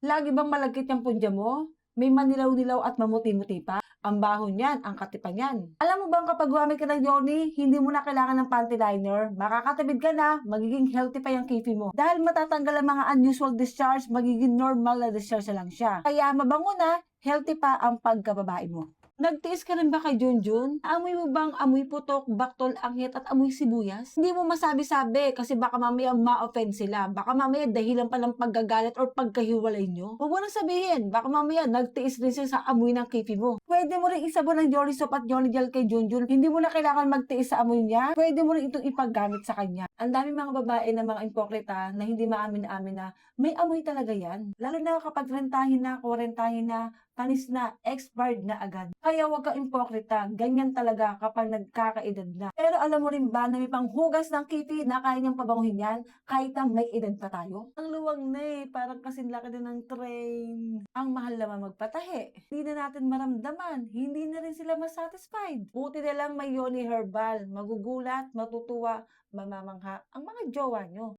Lagi bang malagkit yung punja mo? May manilaw-nilaw at mamuti-muti pa? Ang baho niyan, ang katipan niyan. Alam mo bang kapag gumamit ka ng Yoni, hindi mo na kailangan ng panty liner? Makakatibid ka na, magiging healthy pa yung kifi mo. Dahil matatanggal ang mga unusual discharge, magiging normal na discharge na lang siya. Kaya mabango na, healthy pa ang pagkababae mo. Nagtiis ka rin ba kay Junjun? Amoy mo bang amoy putok, baktol, anghit at amoy sibuyas? Hindi mo masabi-sabi kasi baka mamaya ma-offend sila. Baka mamaya dahilan pa ng paggagalit or pagkahiwalay nyo. Huwag mo nang sabihin, baka mamaya nagtiis rin siya sa amoy ng kipi mo. Pwede mo rin isabon ng Jolly Soap at Jolly Gel kay Junjun. Hindi mo na kailangan magtiis sa amoy niya. Pwede mo rin itong ipaggamit sa kanya. Ang dami mga babae na mga impokrita na hindi maamin-amin na may amoy talaga yan. Lalo na kapag rentahin na, kurentahin na, panis na, expired na agad. Kaya huwag kang impokrita, ganyan talaga kapag nagkakaedad na. Pero alam mo rin ba na may panghugas ng kipi na kaya niyang pabanguhin yan kahit na may edad pa tayo? Ang luwag na parang kasing laki din ng train. Ang mahal naman magpatahi. Hindi na natin maramdaman, hindi na rin sila masatisfied. Buti na lang may Yoni Herbal, magugulat, matutuwa, mamamangha ang mga jowa nyo.